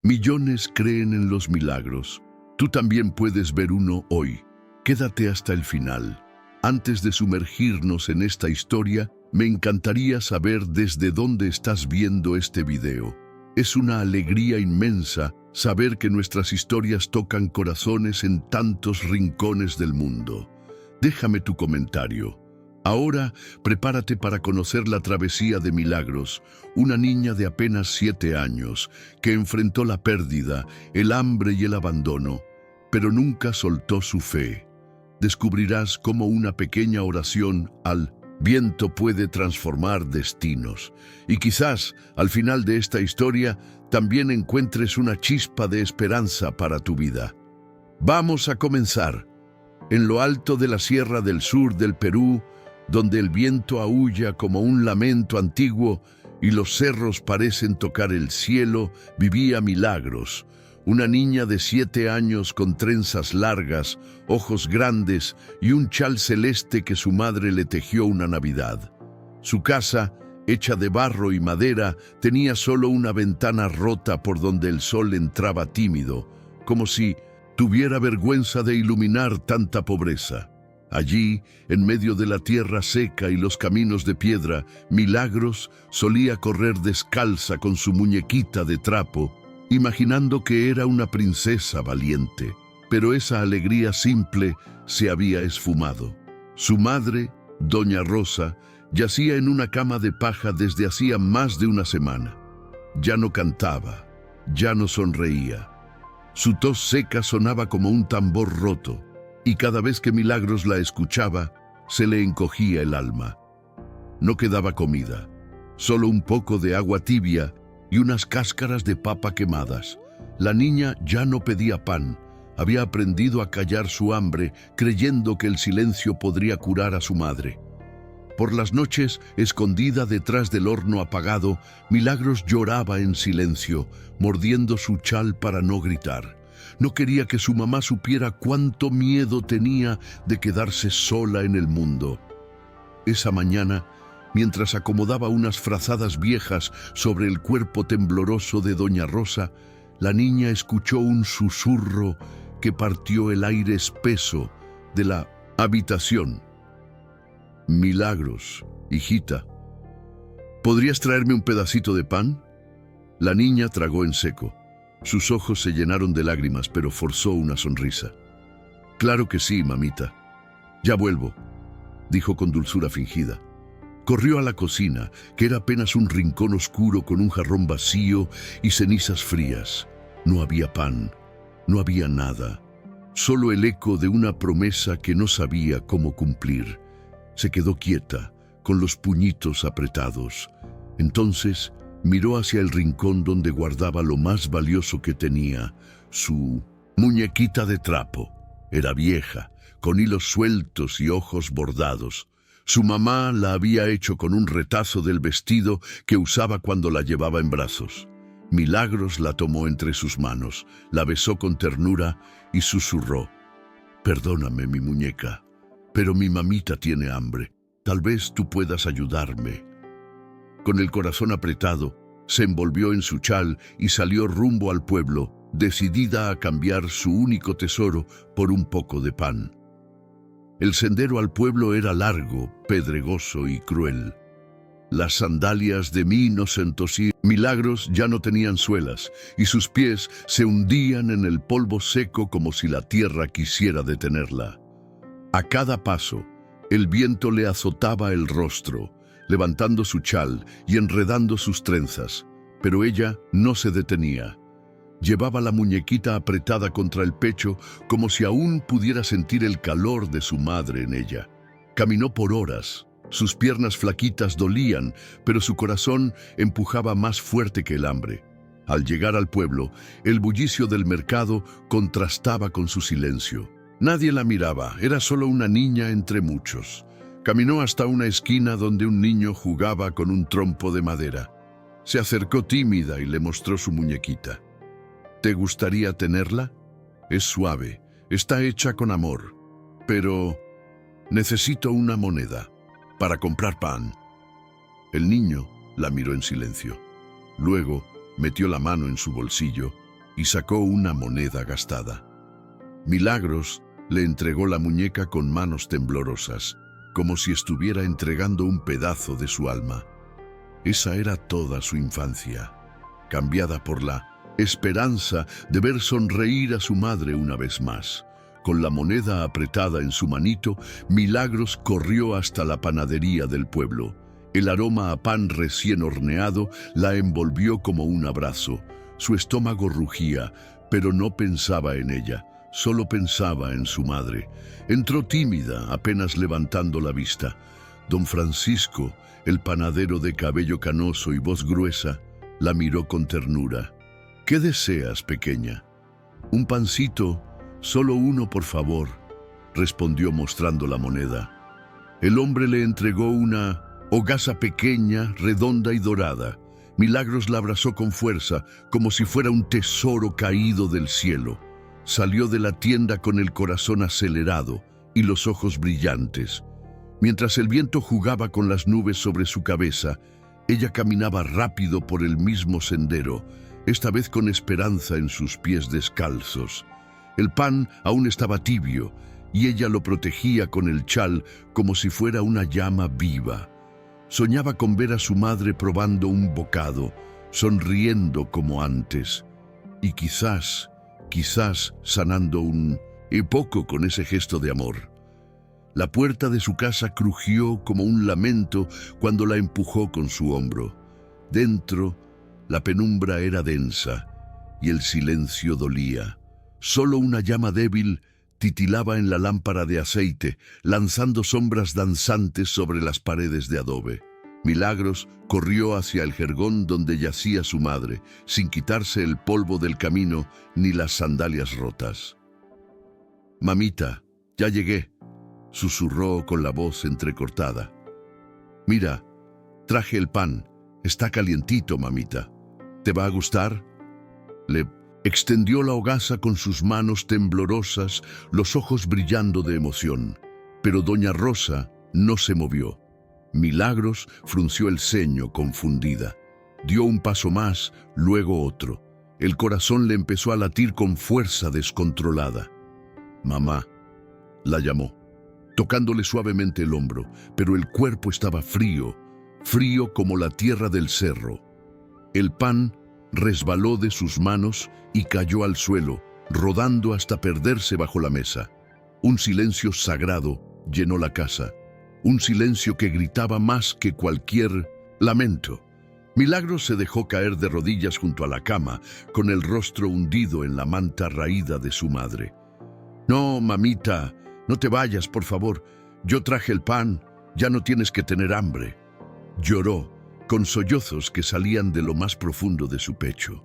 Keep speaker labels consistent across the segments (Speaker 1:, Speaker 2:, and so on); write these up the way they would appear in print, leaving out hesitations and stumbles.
Speaker 1: Millones creen en los milagros. Tú también puedes ver uno hoy. Quédate hasta el final. Antes de sumergirnos en esta historia, me encantaría saber desde dónde estás viendo este video. Es una alegría inmensa saber que nuestras historias tocan corazones en tantos rincones del mundo. Déjame tu comentario. Ahora, prepárate para conocer la travesía de Milagros, una niña de apenas 7 años que enfrentó la pérdida, el hambre y el abandono, pero nunca soltó su fe. Descubrirás cómo una pequeña oración al viento puede transformar destinos. Y quizás, al final de esta historia, también encuentres una chispa de esperanza para tu vida. Vamos a comenzar. En lo alto de la Sierra del Sur del Perú, donde el viento aúlla como un lamento antiguo y los cerros parecen tocar el cielo, vivía Milagros, una niña de 7 años con trenzas largas, ojos grandes y un chal celeste que su madre le tejió una Navidad. Su casa, hecha de barro y madera, tenía solo una ventana rota por donde el sol entraba tímido, como si tuviera vergüenza de iluminar tanta pobreza. Allí, en medio de la tierra seca y los caminos de piedra, Milagros solía correr descalza con su muñequita de trapo, imaginando que era una princesa valiente. Pero esa alegría simple se había esfumado. Su madre, Doña Rosa, yacía en una cama de paja desde hacía más de una semana. Ya no cantaba, ya no sonreía. Su tos seca sonaba como un tambor roto, y cada vez que Milagros la escuchaba, se le encogía el alma. No quedaba comida, solo un poco de agua tibia y unas cáscaras de papa quemadas. La niña ya no pedía pan, había aprendido a callar su hambre, creyendo que el silencio podría curar a su madre. Por las noches, escondida detrás del horno apagado, Milagros lloraba en silencio, mordiendo su chal para no gritar. No quería que su mamá supiera cuánto miedo tenía de quedarse sola en el mundo. Esa mañana, mientras acomodaba unas frazadas viejas sobre el cuerpo tembloroso de Doña Rosa, la niña escuchó un susurro que partió el aire espeso de la habitación. «Milagros, hijita, ¿podrías traerme un pedacito de pan?» La niña tragó en seco. Sus ojos se llenaron de lágrimas, pero forzó una sonrisa. «Claro que sí, mamita. Ya vuelvo», dijo con dulzura fingida. Corrió a la cocina, que era apenas un rincón oscuro con un jarrón vacío y cenizas frías. No había pan, no había nada, solo el eco de una promesa que no sabía cómo cumplir. Se quedó quieta, con los puñitos apretados. Entonces miró hacia el rincón donde guardaba lo más valioso que tenía, su muñequita de trapo. Era vieja, con hilos sueltos y ojos bordados. Su mamá la había hecho con un retazo del vestido que usaba cuando la llevaba en brazos. Milagros la tomó entre sus manos, la besó con ternura y susurró: «Perdóname, mi muñeca, pero mi mamita tiene hambre. Tal vez tú puedas ayudarme». Con el corazón apretado, se envolvió en su chal y salió rumbo al pueblo, decidida a cambiar su único tesoro por un poco de pan. El sendero al pueblo era largo, pedregoso y cruel. Las sandalias de Milagros ya no tenían suelas, y sus pies se hundían en el polvo seco como si la tierra quisiera detenerla. A cada paso, el viento le azotaba el rostro, levantando su chal y enredando sus trenzas, pero ella no se detenía. Llevaba la muñequita apretada contra el pecho como si aún pudiera sentir el calor de su madre en ella. Caminó por horas. Sus piernas flaquitas dolían, pero su corazón empujaba más fuerte que el hambre. Al llegar al pueblo, el bullicio del mercado contrastaba con su silencio. Nadie la miraba, era solo una niña entre muchos. Caminó hasta una esquina donde un niño jugaba con un trompo de madera. Se acercó tímida y le mostró su muñequita. «¿Te gustaría tenerla? Es suave, está hecha con amor, pero necesito una moneda para comprar pan». El niño la miró en silencio. Luego metió la mano en su bolsillo y sacó una moneda gastada. Milagros le entregó la muñeca con manos temblorosas, como si estuviera entregando un pedazo de su alma. Esa era toda su infancia, cambiada por la esperanza de ver sonreír a su madre una vez más. Con la moneda apretada en su manito, Milagros corrió hasta la panadería del pueblo. El aroma a pan recién horneado la envolvió como un abrazo. Su estómago rugía, pero no pensaba en ella, solo pensaba en su madre. Entró tímida, apenas levantando la vista. Don Francisco, el panadero de cabello canoso y voz gruesa, la miró con ternura. «¿Qué deseas, pequeña?» «Un pancito, solo uno, por favor», respondió mostrando la moneda. El hombre le entregó una hogaza pequeña, redonda y dorada. Milagros la abrazó con fuerza, como si fuera un tesoro caído del cielo. Salió de la tienda con el corazón acelerado y los ojos brillantes. Mientras el viento jugaba con las nubes sobre su cabeza, ella caminaba rápido por el mismo sendero, esta vez con esperanza en sus pies descalzos. El pan aún estaba tibio y ella lo protegía con el chal como si fuera una llama viva. Soñaba con ver a su madre probando un bocado, sonriendo como antes, y quizás sanando un poco con ese gesto de amor. La puerta de su casa crujió como un lamento cuando la empujó con su hombro. Dentro, la penumbra era densa y el silencio dolía. Solo una llama débil titilaba en la lámpara de aceite, lanzando sombras danzantes sobre las paredes de adobe. Milagros corrió hacia el jergón donde yacía su madre, sin quitarse el polvo del camino ni las sandalias rotas. «Mamita, ya llegué», susurró con la voz entrecortada. «Mira, traje el pan. Está calientito, mamita. ¿Te va a gustar?» Le extendió la hogaza con sus manos temblorosas, los ojos brillando de emoción. Pero doña Rosa no se movió. Milagros frunció el ceño confundida. Dio un paso más, luego otro. El corazón le empezó a latir con fuerza descontrolada. «Mamá», la llamó, tocándole suavemente el hombro, pero el cuerpo estaba frío, frío como la tierra del cerro. El pan resbaló de sus manos y cayó al suelo, rodando hasta perderse bajo la mesa. Un silencio sagrado llenó la casa, un silencio que gritaba más que cualquier lamento. Milagros se dejó caer de rodillas junto a la cama, con el rostro hundido en la manta raída de su madre. «No, mamita, no te vayas, por favor. Yo traje el pan, ya no tienes que tener hambre». Lloró, con sollozos que salían de lo más profundo de su pecho.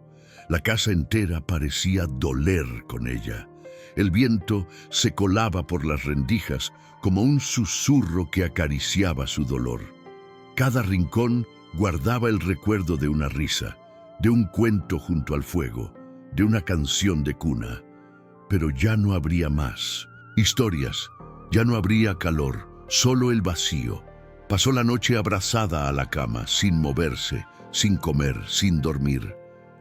Speaker 1: La casa entera parecía doler con ella. El viento se colaba por las rendijas como un susurro que acariciaba su dolor. Cada rincón guardaba el recuerdo de una risa, de un cuento junto al fuego, de una canción de cuna. Pero ya no habría más historias, ya no habría calor, solo el vacío. Pasó la noche abrazada a la cama, sin moverse, sin comer, sin dormir.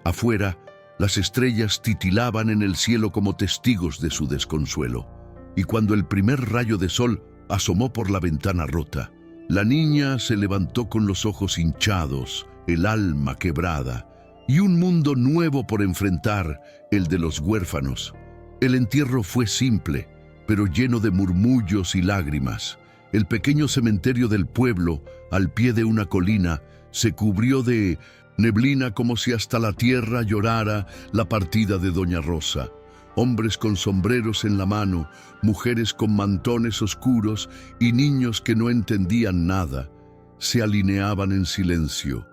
Speaker 1: Afuera, las estrellas titilaban en el cielo como testigos de su desconsuelo. Y cuando el primer rayo de sol asomó por la ventana rota, la niña se levantó con los ojos hinchados, el alma quebrada, y un mundo nuevo por enfrentar, el de los huérfanos. El entierro fue simple, pero lleno de murmullos y lágrimas. El pequeño cementerio del pueblo, al pie de una colina, se cubrió de neblina como si hasta la tierra llorara la partida de doña Rosa. Hombres con sombreros en la mano, mujeres con mantones oscuros y niños que no entendían nada, se alineaban en silencio.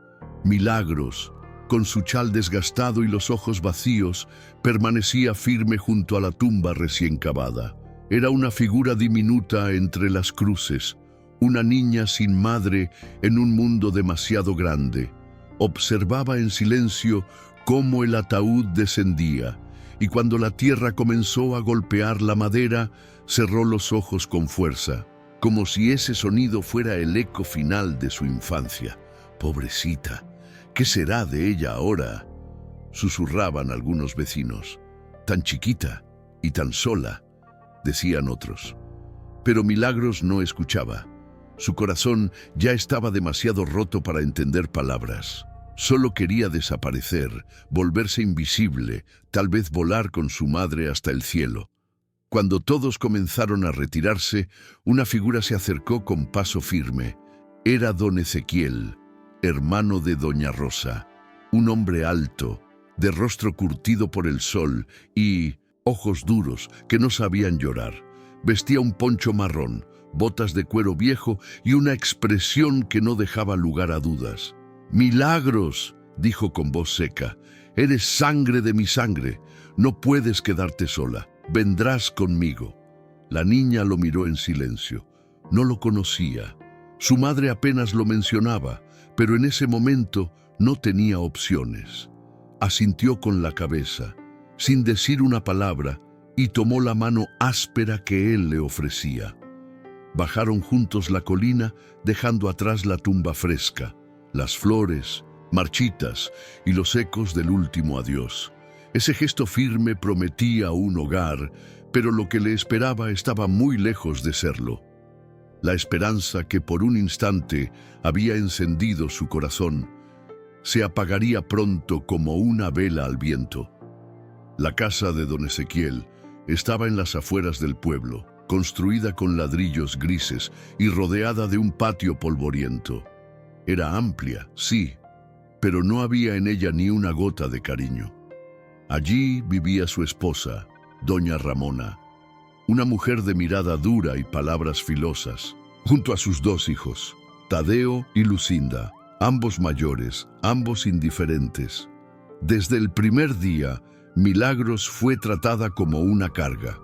Speaker 1: Milagros, con su chal desgastado y los ojos vacíos, permanecía firme junto a la tumba recién cavada. Era una figura diminuta entre las cruces, una niña sin madre en un mundo demasiado grande. Observaba en silencio cómo el ataúd descendía, y cuando la tierra comenzó a golpear la madera, cerró los ojos con fuerza, como si ese sonido fuera el eco final de su infancia. Pobrecita, ¿qué será de ella ahora? susurraban algunos vecinos. Tan chiquita y tan sola, decían otros. Pero Milagros no escuchaba. Su corazón ya estaba demasiado roto para entender palabras. Solo quería desaparecer, volverse invisible, tal vez volar con su madre hasta el cielo. Cuando todos comenzaron a retirarse, una figura se acercó con paso firme. Era don Ezequiel, hermano de doña Rosa, un hombre alto, de rostro curtido por el sol y ojos duros que no sabían llorar. Vestía un poncho marrón, botas de cuero viejo y una expresión que no dejaba lugar a dudas. «Milagros», dijo con voz seca, «eres sangre de mi sangre. No puedes quedarte sola. Vendrás conmigo». La niña lo miró en silencio. No lo conocía. Su madre apenas lo mencionaba, pero en ese momento no tenía opciones. Asintió con la cabeza, sin decir una palabra, y tomó la mano áspera que él le ofrecía. Bajaron juntos la colina, dejando atrás la tumba fresca, las flores, marchitas y los ecos del último adiós. Ese gesto firme prometía un hogar, pero lo que le esperaba estaba muy lejos de serlo. La esperanza que por un instante había encendido su corazón se apagaría pronto como una vela al viento. La casa de don Ezequiel estaba en las afueras del pueblo, construida con ladrillos grises y rodeada de un patio polvoriento. Era amplia, sí, pero no había en ella ni una gota de cariño. Allí vivía su esposa, doña Ramona, una mujer de mirada dura y palabras filosas, junto a sus dos hijos, Tadeo y Lucinda, ambos mayores, ambos indiferentes. Desde el primer día, Milagros fue tratada como una carga.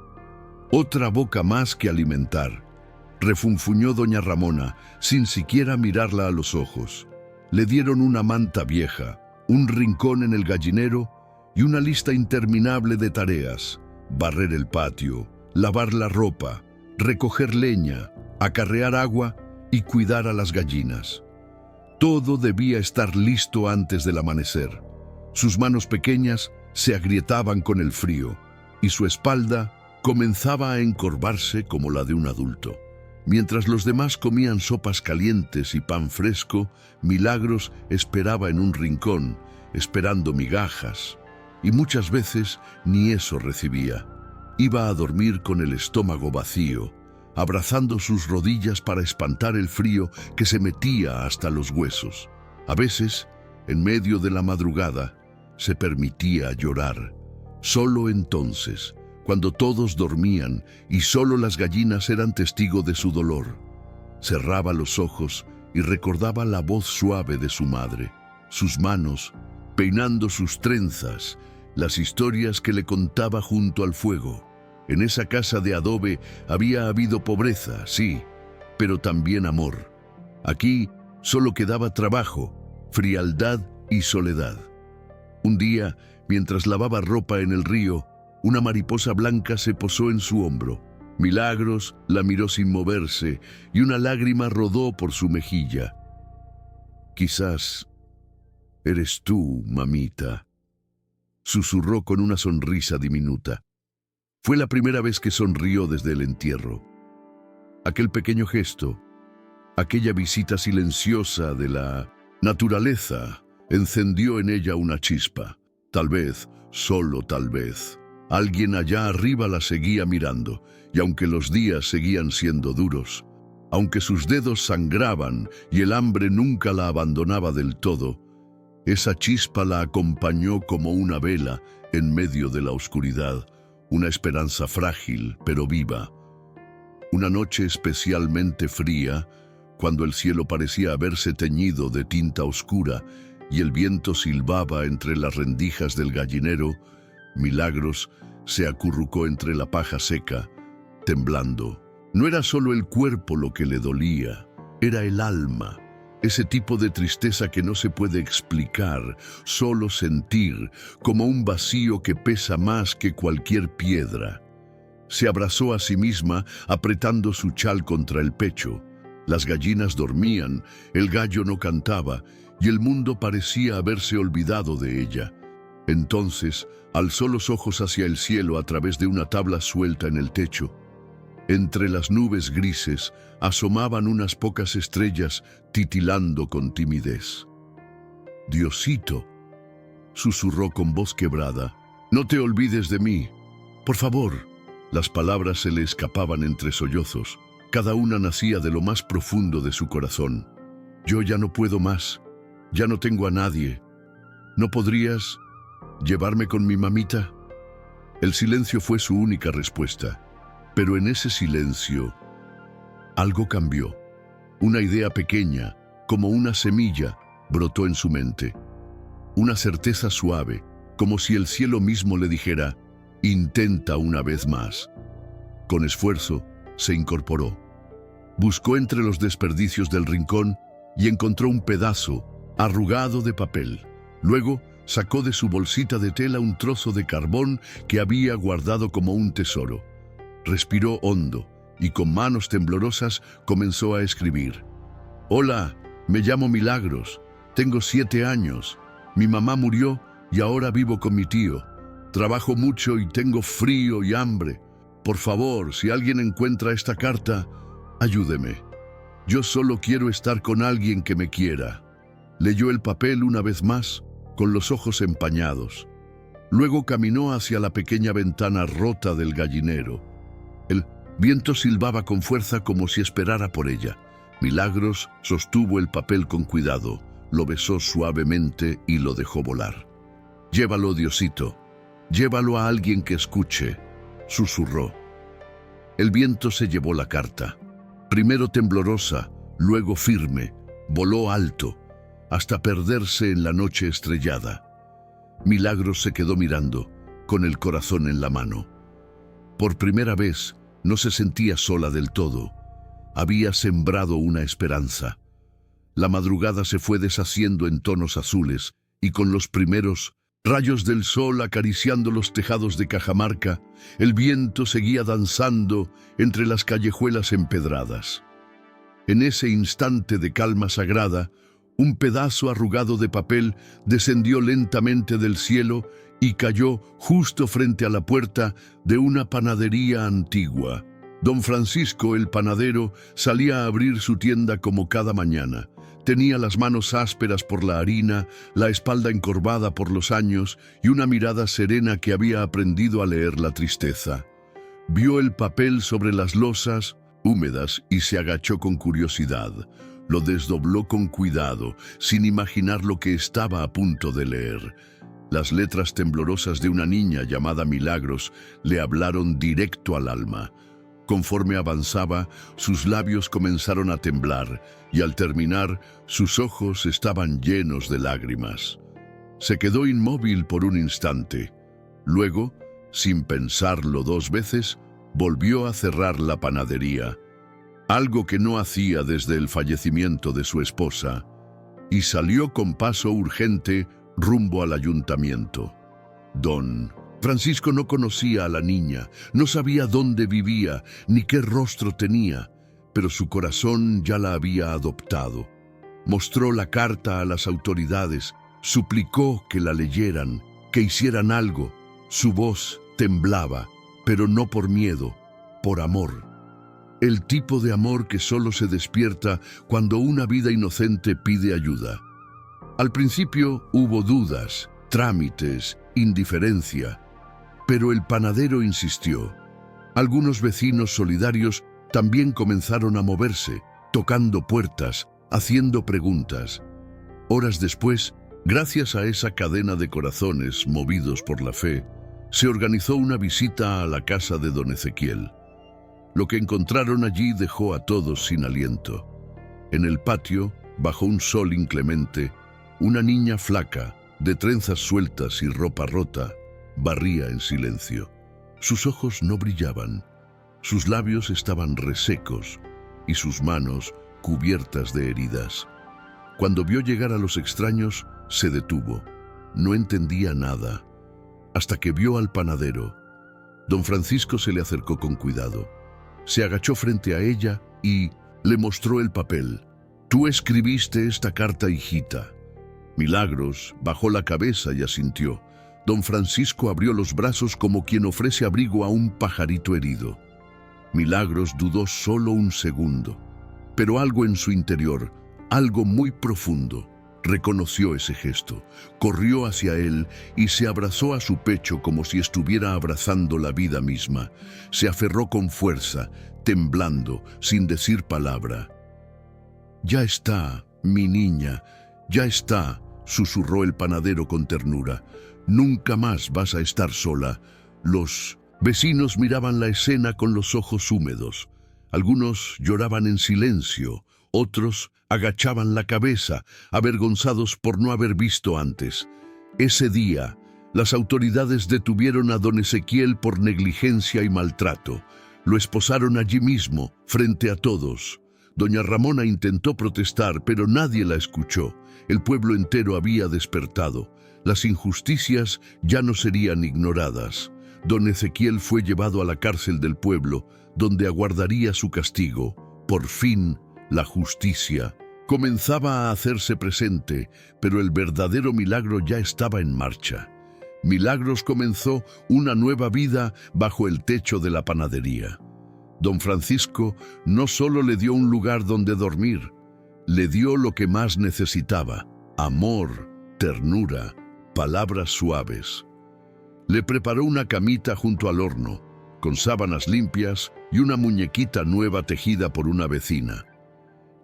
Speaker 1: Otra boca más que alimentar, refunfuñó doña Ramona, sin siquiera mirarla a los ojos. Le dieron una manta vieja, un rincón en el gallinero y una lista interminable de tareas: barrer el patio, lavar la ropa, recoger leña, acarrear agua y cuidar a las gallinas. Todo debía estar listo antes del amanecer. Sus manos pequeñas se agrietaban con el frío y su espalda comenzaba a encorvarse como la de un adulto. Mientras los demás comían sopas calientes y pan fresco, Milagros esperaba en un rincón, esperando migajas, y muchas veces ni eso recibía. Iba a dormir con el estómago vacío, abrazando sus rodillas para espantar el frío que se metía hasta los huesos. A veces, en medio de la madrugada, se permitía llorar. Solo entonces, cuando todos dormían y solo las gallinas eran testigo de su dolor. Cerraba los ojos y recordaba la voz suave de su madre, sus manos peinando sus trenzas, las historias que le contaba junto al fuego. En esa casa de adobe había habido pobreza, sí, pero también amor. Aquí solo quedaba trabajo, frialdad y soledad. Un día, mientras lavaba ropa en el río, una mariposa blanca se posó en su hombro. Milagros la miró sin moverse y una lágrima rodó por su mejilla. «Quizás eres tú, mamita», susurró con una sonrisa diminuta. Fue la primera vez que sonrió desde el entierro. Aquel pequeño gesto, aquella visita silenciosa de la naturaleza, encendió en ella una chispa. Tal vez, solo tal vez, alguien allá arriba la seguía mirando, y aunque los días seguían siendo duros, aunque sus dedos sangraban y el hambre nunca la abandonaba del todo, esa chispa la acompañó como una vela en medio de la oscuridad, una esperanza frágil pero viva. Una noche especialmente fría, cuando el cielo parecía haberse teñido de tinta oscura y el viento silbaba entre las rendijas del gallinero, Milagros se acurrucó entre la paja seca, temblando. No era solo el cuerpo lo que le dolía, era el alma, ese tipo de tristeza que no se puede explicar, solo sentir, como un vacío que pesa más que cualquier piedra. Se abrazó a sí misma, apretando su chal contra el pecho. Las gallinas dormían, el gallo no cantaba, y el mundo parecía haberse olvidado de ella. Entonces alzó los ojos hacia el cielo a través de una tabla suelta en el techo. Entre las nubes grises asomaban unas pocas estrellas titilando con timidez. «Diosito», susurró con voz quebrada, «no te olvides de mí, por favor». Las palabras se le escapaban entre sollozos. Cada una nacía de lo más profundo de su corazón. «Yo ya no puedo más. Ya no tengo a nadie. ¿No podrías llevarme con mi mamita?» El silencio fue su única respuesta. Pero en ese silencio, algo cambió. Una idea pequeña, como una semilla, brotó en su mente. Una certeza suave, como si el cielo mismo le dijera, «Intenta una vez más». Con esfuerzo, se incorporó. Buscó entre los desperdicios del rincón y encontró un pedazo arrugado de papel. Luego, sacó de su bolsita de tela un trozo de carbón que había guardado como un tesoro. Respiró hondo y con manos temblorosas comenzó a escribir. «Hola, me llamo Milagros. Tengo 7 años. Mi mamá murió y ahora vivo con mi tío. Trabajo mucho y tengo frío y hambre. Por favor, si alguien encuentra esta carta, ayúdeme. Yo solo quiero estar con alguien que me quiera». Leyó el papel una vez más, con los ojos empañados. Luego caminó hacia la pequeña ventana rota del gallinero. El viento silbaba con fuerza como si esperara por ella. Milagros sostuvo el papel con cuidado, lo besó suavemente y lo dejó volar. «Llévalo, Diosito. Llévalo a alguien que escuche», susurró. El viento se llevó la carta. Primero temblorosa, luego firme, voló alto, hasta perderse en la noche estrellada. Milagros se quedó mirando, con el corazón en la mano. Por primera vez, no se sentía sola del todo. Había sembrado una esperanza. La madrugada se fue deshaciendo en tonos azules, y con los primeros rayos del sol acariciando los tejados de Cajamarca, el viento seguía danzando entre las callejuelas empedradas. En ese instante de calma sagrada, un pedazo arrugado de papel descendió lentamente del cielo y cayó justo frente a la puerta de una panadería antigua. Don Francisco, el panadero, salía a abrir su tienda como cada mañana. Tenía las manos ásperas por la harina, la espalda encorvada por los años y una mirada serena que había aprendido a leer la tristeza. Vio el papel sobre las losas, húmedas, y se agachó con curiosidad. Lo desdobló con cuidado, sin imaginar lo que estaba a punto de leer. Las letras temblorosas de una niña llamada Milagros le hablaron directo al alma. Conforme avanzaba, sus labios comenzaron a temblar y al terminar, sus ojos estaban llenos de lágrimas. Se quedó inmóvil por un instante. Luego, sin pensarlo 2 veces, volvió a cerrar la panadería, algo que no hacía desde el fallecimiento de su esposa, y salió con paso urgente rumbo al ayuntamiento. Don Francisco no conocía a la niña, no sabía dónde vivía ni qué rostro tenía, pero su corazón ya la había adoptado. Mostró la carta a las autoridades, suplicó que la leyeran, que hicieran algo. Su voz temblaba, pero no por miedo, por amor. El tipo de amor que solo se despierta cuando una vida inocente pide ayuda. Al principio hubo dudas, trámites, indiferencia, pero el panadero insistió. Algunos vecinos solidarios también comenzaron a moverse, tocando puertas, haciendo preguntas. Horas después, gracias a esa cadena de corazones movidos por la fe, se organizó una visita a la casa de don Ezequiel. Lo que encontraron allí dejó a todos sin aliento. En el patio, bajo un sol inclemente, una niña flaca, de trenzas sueltas y ropa rota, barría en silencio. Sus ojos no brillaban, sus labios estaban resecos y sus manos cubiertas de heridas. Cuando vio llegar a los extraños, se detuvo. No entendía nada, hasta que vio al panadero. Don Francisco se le acercó con cuidado. Se agachó frente a ella y le mostró el papel. «Tú escribiste esta carta, hijita». Milagros bajó la cabeza y asintió. Don Francisco abrió los brazos como quien ofrece abrigo a un pajarito herido. Milagros dudó solo un segundo, pero algo en su interior, algo muy profundo, reconoció ese gesto, corrió hacia él y se abrazó a su pecho como si estuviera abrazando la vida misma. Se aferró con fuerza, temblando, sin decir palabra. «Ya está, mi niña, ya está», susurró el panadero con ternura. «Nunca más vas a estar sola». Los vecinos miraban la escena con los ojos húmedos. Algunos lloraban en silencio, otros agachaban la cabeza, avergonzados por no haber visto antes. Ese día, las autoridades detuvieron a don Ezequiel por negligencia y maltrato. Lo esposaron allí mismo, frente a todos. Doña Ramona intentó protestar, pero nadie la escuchó. El pueblo entero había despertado. Las injusticias ya no serían ignoradas. Don Ezequiel fue llevado a la cárcel del pueblo, donde aguardaría su castigo. Por fin, la justicia comenzaba a hacerse presente, pero el verdadero milagro ya estaba en marcha. Milagros comenzó una nueva vida bajo el techo de la panadería. Don Francisco no solo le dio un lugar donde dormir, le dio lo que más necesitaba: amor, ternura, palabras suaves. Le preparó una camita junto al horno, con sábanas limpias y una muñequita nueva tejida por una vecina.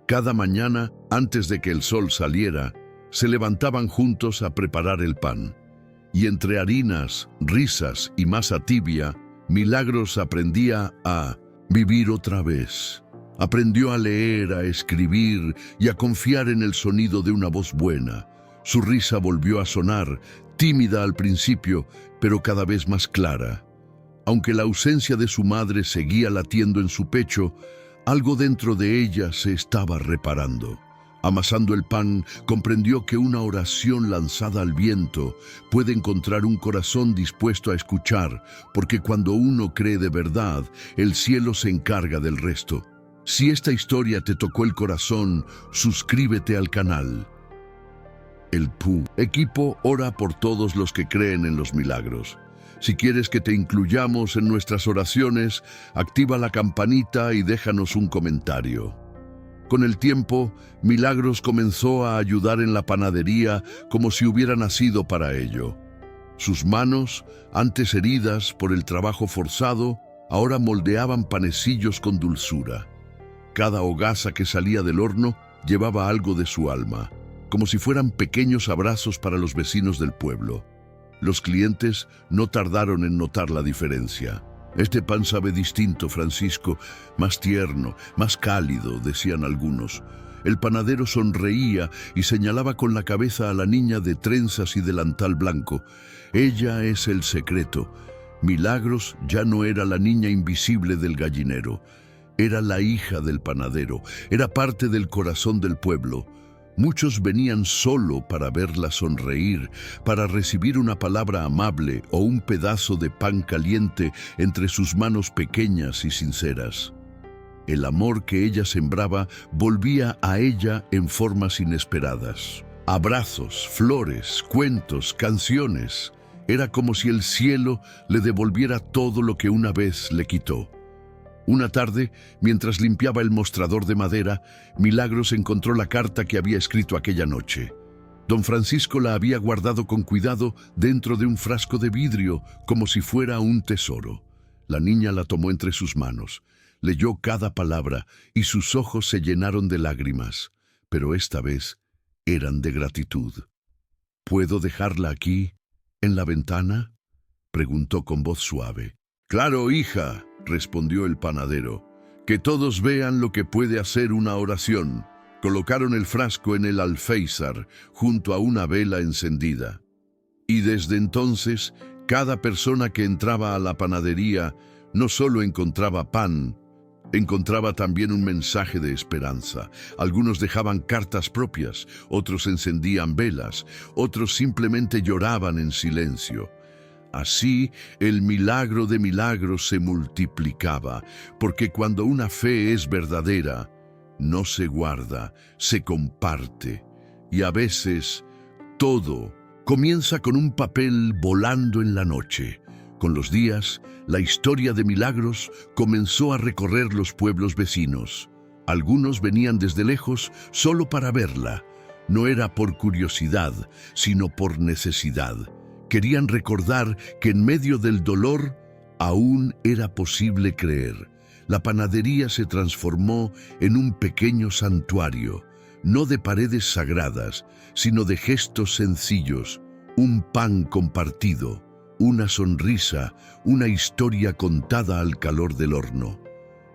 Speaker 1: Cada mañana, antes de que el sol saliera, se levantaban juntos a preparar el pan. Y entre harinas, risas y masa tibia, Milagros aprendía a vivir otra vez. Aprendió a leer, a escribir y a confiar en el sonido de una voz buena. Su risa volvió a sonar, tímida al principio, pero cada vez más clara. Aunque la ausencia de su madre seguía latiendo en su pecho, algo dentro de ella se estaba reparando. Amasando el pan, comprendió que una oración lanzada al viento puede encontrar un corazón dispuesto a escuchar, porque cuando uno cree de verdad, el cielo se encarga del resto. Si esta historia te tocó el corazón, suscríbete al canal. El PU Equipo ora por todos los que creen en los milagros. Si quieres que te incluyamos en nuestras oraciones, activa la campanita y déjanos un comentario. Con el tiempo, Milagros comenzó a ayudar en la panadería como si hubiera nacido para ello. Sus manos, antes heridas por el trabajo forzado, ahora moldeaban panecillos con dulzura. Cada hogaza que salía del horno llevaba algo de su alma, como si fueran pequeños abrazos para los vecinos del pueblo. Los clientes no tardaron en notar la diferencia. «Este pan sabe distinto, Francisco, más tierno, más cálido», decían algunos. El panadero sonreía y señalaba con la cabeza a la niña de trenzas y delantal blanco. «Ella es el secreto». Milagros ya no era la niña invisible del gallinero. Era la hija del panadero, era parte del corazón del pueblo. Muchos venían solo para verla sonreír, para recibir una palabra amable o un pedazo de pan caliente entre sus manos pequeñas y sinceras. El amor que ella sembraba volvía a ella en formas inesperadas. Abrazos, flores, cuentos, canciones. Era como si el cielo le devolviera todo lo que una vez le quitó. Una tarde, mientras limpiaba el mostrador de madera, Milagros encontró la carta que había escrito aquella noche. Don Francisco la había guardado con cuidado dentro de un frasco de vidrio, como si fuera un tesoro. La niña la tomó entre sus manos, leyó cada palabra y sus ojos se llenaron de lágrimas, pero esta vez eran de gratitud. «¿Puedo dejarla aquí, en la ventana?», preguntó con voz suave. «Claro, hija», respondió el panadero. «Que todos vean lo que puede hacer una oración». Colocaron el frasco en el alféizar, junto a una vela encendida. Y desde entonces, cada persona que entraba a la panadería no solo encontraba pan, encontraba también un mensaje de esperanza. Algunos dejaban cartas propias, otros encendían velas, otros simplemente lloraban en silencio. Así, el milagro de milagros se multiplicaba, porque cuando una fe es verdadera, no se guarda, se comparte. Y a veces, todo Comienza con un papel volando en la noche. Con los días, la historia de Milagros comenzó a recorrer los pueblos vecinos. Algunos venían desde lejos solo para verla. No era por curiosidad, sino por necesidad. Querían recordar que en medio del dolor aún era posible creer. La panadería se transformó en un pequeño santuario, no de paredes sagradas, sino de gestos sencillos, un pan compartido, una sonrisa, una historia contada al calor del horno.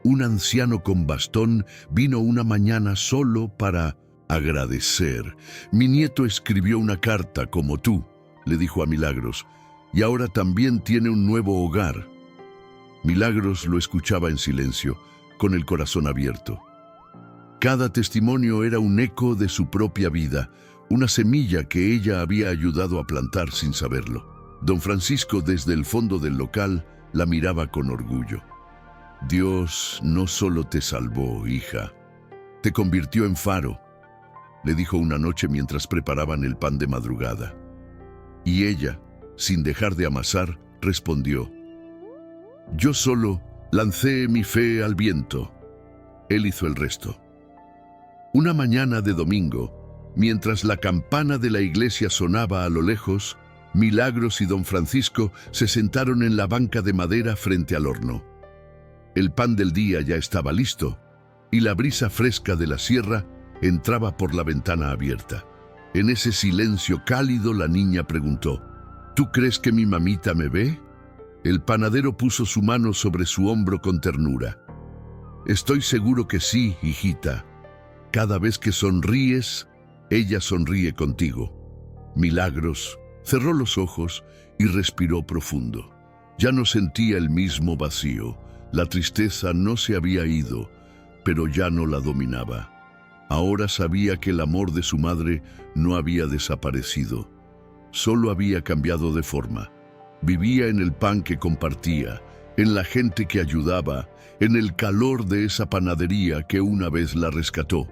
Speaker 1: Un anciano con bastón vino una mañana solo para agradecer. Mi nieto escribió una carta como tú, le dijo a Milagros, y ahora también tiene un nuevo hogar. Milagros lo escuchaba en silencio, con el corazón abierto. Cada testimonio era un eco de su propia vida, una semilla que ella había ayudado a plantar sin saberlo. Don Francisco, desde el fondo del local, la miraba con orgullo. Dios no solo te salvó, hija, te convirtió en faro, le dijo una noche mientras preparaban el pan de madrugada. Y ella, sin dejar de amasar, respondió: yo solo lancé mi fe al viento. Él hizo el resto. Una mañana de domingo, mientras la campana de la iglesia sonaba a lo lejos, Milagros y don Francisco se sentaron en la banca de madera frente al horno. El pan del día ya estaba listo, y la brisa fresca de la sierra entraba por la ventana abierta. En ese silencio cálido la niña preguntó: ¿tú crees que mi mamita me ve? El panadero puso su mano sobre su hombro con ternura. Estoy seguro que sí, hijita. Cada vez que sonríes, ella sonríe contigo. Milagros cerró los ojos y respiró profundo. Ya no sentía el mismo vacío. La tristeza no se había ido, pero ya no la dominaba. Ahora sabía que el amor de su madre no había desaparecido. Solo había cambiado de forma. Vivía en el pan que compartía, en la gente que ayudaba, en el calor de esa panadería que una vez la rescató.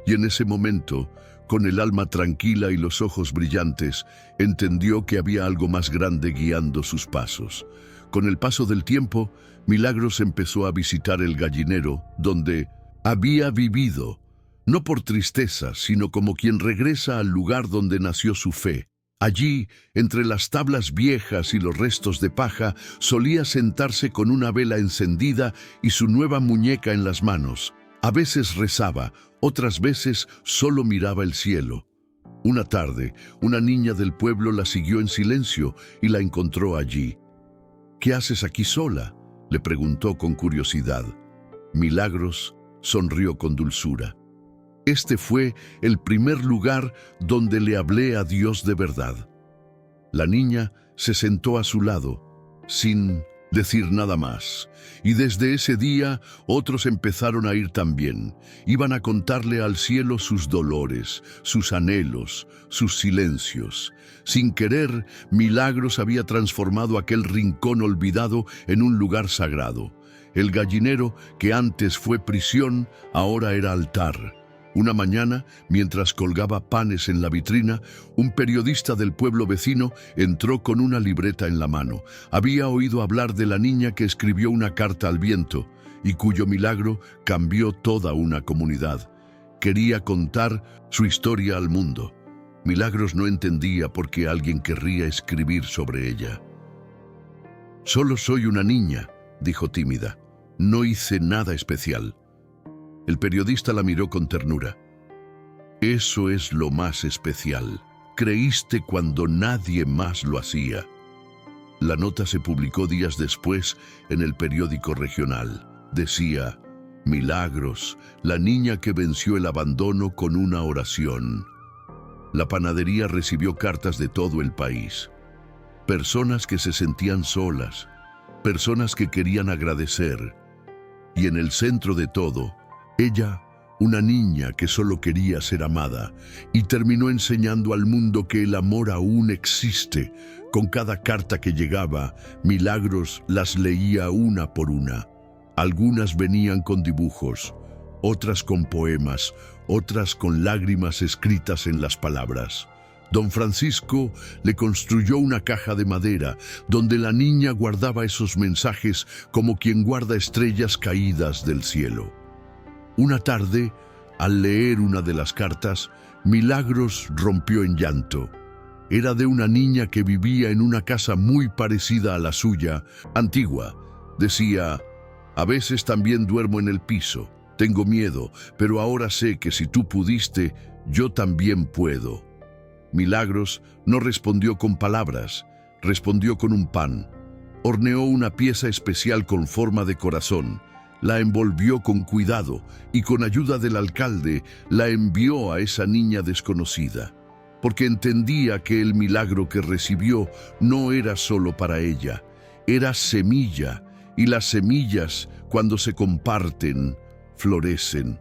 Speaker 1: Y en ese momento, con el alma tranquila y los ojos brillantes, entendió que había algo más grande guiando sus pasos. Con el paso del tiempo, Milagros empezó a visitar el gallinero, donde había vivido, no por tristeza, sino como quien regresa al lugar donde nació su fe. Allí, entre las tablas viejas y los restos de paja, solía sentarse con una vela encendida y su nueva muñeca en las manos. A veces rezaba, otras veces solo miraba el cielo. Una tarde, una niña del pueblo la siguió en silencio y la encontró allí. ¿Qué haces aquí sola?, le preguntó con curiosidad. Milagros sonrió con dulzura. Este fue el primer lugar donde le hablé a Dios de verdad. La niña se sentó a su lado, sin decir nada más, y desde ese día otros empezaron a ir también. Iban a contarle al cielo sus dolores, sus anhelos, sus silencios. Sin querer, Milagros había transformado aquel rincón olvidado en un lugar sagrado. El gallinero, que antes fue prisión, ahora era altar. Una mañana, mientras colgaba panes en la vitrina, un periodista del pueblo vecino entró con una libreta en la mano. Había oído hablar de la niña que escribió una carta al viento y cuyo milagro cambió toda una comunidad. Quería contar su historia al mundo. Milagros no entendía por qué alguien querría escribir sobre ella. «Solo soy una niña», dijo tímida. «No hice nada especial». El periodista la miró con ternura. «Eso es lo más especial. Creíste cuando nadie más lo hacía». La nota se publicó días después en el periódico regional. Decía: «Milagros, la niña que venció el abandono con una oración». La panadería recibió cartas de todo el país. Personas que se sentían solas, personas que querían agradecer. Y en el centro de todo, ella, una niña que solo quería ser amada, y terminó enseñando al mundo que el amor aún existe. Con cada carta que llegaba, Milagros las leía una por una. Algunas venían con dibujos, otras con poemas, otras con lágrimas escritas en las palabras. Don Francisco le construyó una caja de madera donde la niña guardaba esos mensajes como quien guarda estrellas caídas del cielo. Una tarde, al leer una de las cartas, Milagros rompió en llanto. Era de una niña que vivía en una casa muy parecida a la suya, antigua. Decía: a veces también duermo en el piso, tengo miedo, pero ahora sé que si tú pudiste, yo también puedo. Milagros no respondió con palabras, respondió con un pan. Horneó una pieza especial con forma de corazón, la envolvió con cuidado y con ayuda del alcalde la envió a esa niña desconocida, porque entendía que el milagro que recibió no era solo para ella, era semilla, y las semillas, cuando se comparten, florecen.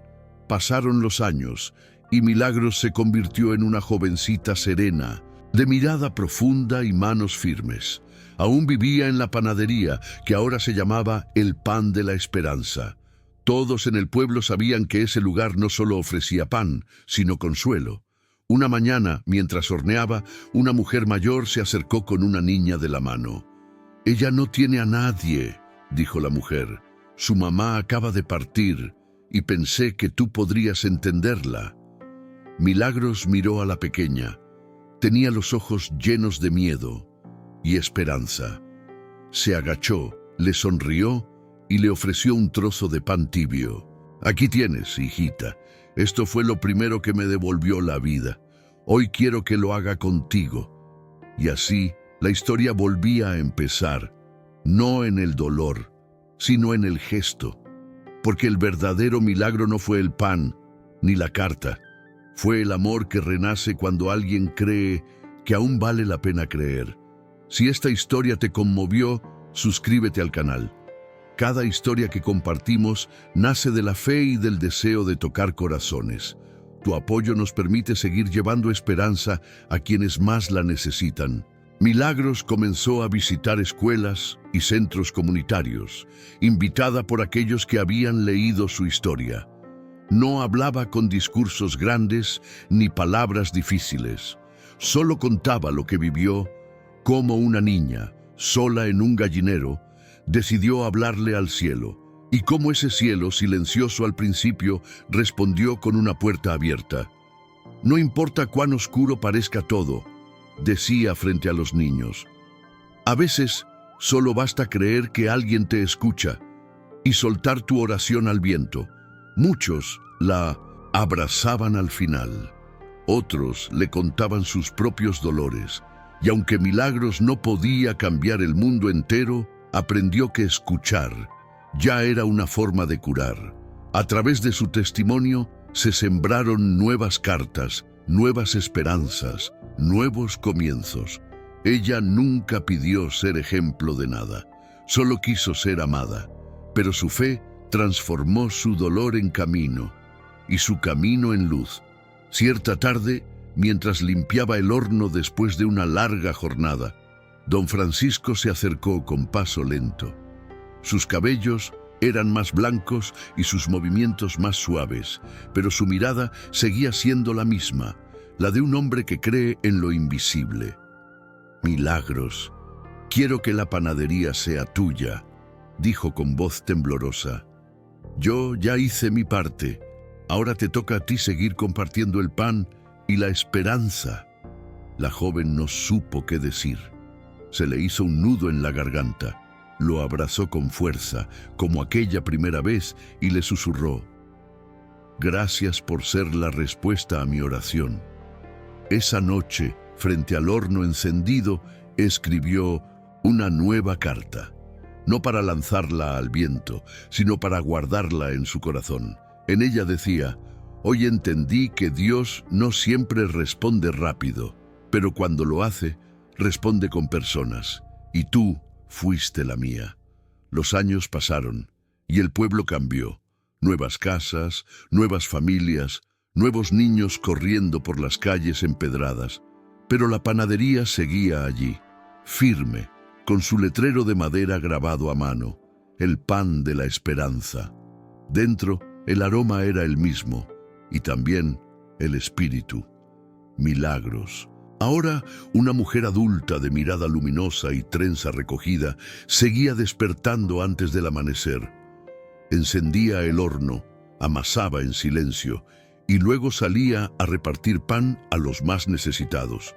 Speaker 1: Pasaron los años, y Milagros se convirtió en una jovencita serena, de mirada profunda y manos firmes. Aún vivía en la panadería, que ahora se llamaba El Pan de la Esperanza. Todos en el pueblo sabían que ese lugar no solo ofrecía pan, sino consuelo. Una mañana, mientras horneaba, una mujer mayor se acercó con una niña de la mano. «Ella no tiene a nadie», dijo la mujer. «Su mamá acaba de partir, y pensé que tú podrías entenderla». Milagros miró a la pequeña. Tenía los ojos llenos de miedo y esperanza. Se agachó, le sonrió y le ofreció un trozo de pan tibio. «Aquí tienes, hijita. Esto fue lo primero que me devolvió la vida. Hoy quiero que lo haga contigo». Y así, la historia volvía a empezar, no en el dolor, sino en el gesto. Porque el verdadero milagro no fue el pan, ni la carta. Fue el amor que renace cuando alguien cree que aún vale la pena creer. Si esta historia te conmovió, suscríbete al canal. Cada historia que compartimos nace de la fe y del deseo de tocar corazones. Tu apoyo nos permite seguir llevando esperanza a quienes más la necesitan. Milagros comenzó a visitar escuelas y centros comunitarios, invitada por aquellos que habían leído su historia. No hablaba con discursos grandes ni palabras difíciles. Solo contaba lo que vivió, cómo una niña, sola en un gallinero, decidió hablarle al cielo, y cómo ese cielo, silencioso al principio, respondió con una puerta abierta. «No importa cuán oscuro parezca todo», decía frente a los niños. «A veces solo basta creer que alguien te escucha y soltar tu oración al viento». Muchos la abrazaban al final, otros le contaban sus propios dolores, y aunque Milagros no podía cambiar el mundo entero, aprendió que escuchar ya era una forma de curar. A través de su testimonio se sembraron nuevas cartas, nuevas esperanzas, nuevos comienzos. Ella nunca pidió ser ejemplo de nada, solo quiso ser amada, pero su fe transformó su dolor en camino y su camino en luz. Cierta tarde, mientras limpiaba el horno después de una larga jornada, don Francisco se acercó con paso lento. Sus cabellos eran más blancos y sus movimientos más suaves, pero su mirada seguía siendo la misma, la de un hombre que cree en lo invisible. «Milagros, quiero que la panadería sea tuya», dijo con voz temblorosa. «Yo ya hice mi parte. Ahora te toca a ti seguir compartiendo el pan y la esperanza». La joven no supo qué decir. Se le hizo un nudo en la garganta. Lo abrazó con fuerza, como aquella primera vez, y le susurró: «Gracias por ser la respuesta a mi oración». Esa noche, frente al horno encendido, escribió una nueva carta. No para lanzarla al viento, sino para guardarla en su corazón. En ella decía: «Hoy entendí que Dios no siempre responde rápido, pero cuando lo hace, responde con personas, y tú fuiste la mía». Los años pasaron, y el pueblo cambió. Nuevas casas, nuevas familias, nuevos niños corriendo por las calles empedradas. Pero la panadería seguía allí, firme, con su letrero de madera grabado a mano: «El pan de la esperanza». Dentro, el aroma era el mismo, y también el espíritu. Milagros, Ahora, una mujer adulta de mirada luminosa y trenza recogida seguía despertando antes del amanecer. Encendía el horno, amasaba en silencio y luego salía a repartir pan a los más necesitados.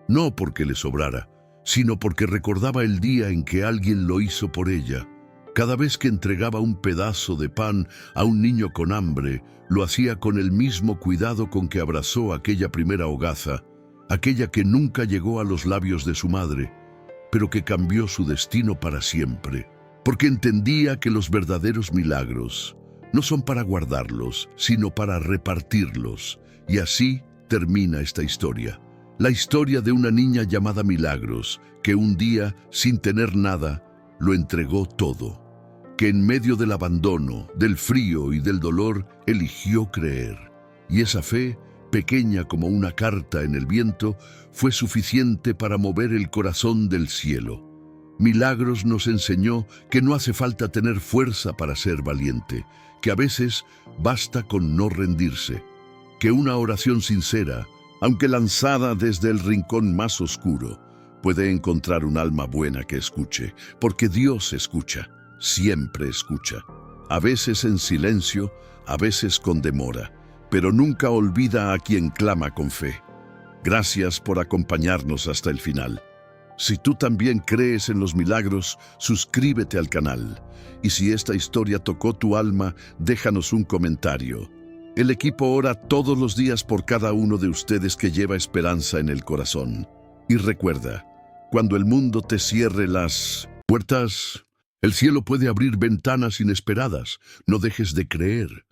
Speaker 1: No porque le sobrara, sino porque recordaba el día en que alguien lo hizo por ella. Cada vez que entregaba un pedazo de pan a un niño con hambre, lo hacía con el mismo cuidado con que abrazó aquella primera hogaza, aquella que nunca llegó a los labios de su madre, pero que cambió su destino para siempre, porque entendía que los verdaderos milagros no son para guardarlos, sino para repartirlos. Y así termina esta historia. La historia de una niña llamada Milagros, que un día, sin tener nada, lo entregó todo, que en medio del abandono, del frío y del dolor, eligió creer. Y esa fe, pequeña como una carta en el viento, fue suficiente para mover el corazón del cielo. Milagros nos enseñó que no hace falta tener fuerza para ser valiente, que a veces basta con no rendirse, que una oración sincera, aunque lanzada desde el rincón más oscuro, puede encontrar un alma buena que escuche, porque Dios escucha, siempre escucha, a veces en silencio, a veces con demora, pero nunca olvida a quien clama con fe. Gracias por acompañarnos hasta el final. Si tú también crees en los milagros, suscríbete al canal. Y si esta historia tocó tu alma, déjanos un comentario. El equipo ora todos los días por cada uno de ustedes que lleva esperanza en el corazón. Y recuerda, cuando el mundo te cierre las puertas, el cielo puede abrir ventanas inesperadas. No dejes de creer.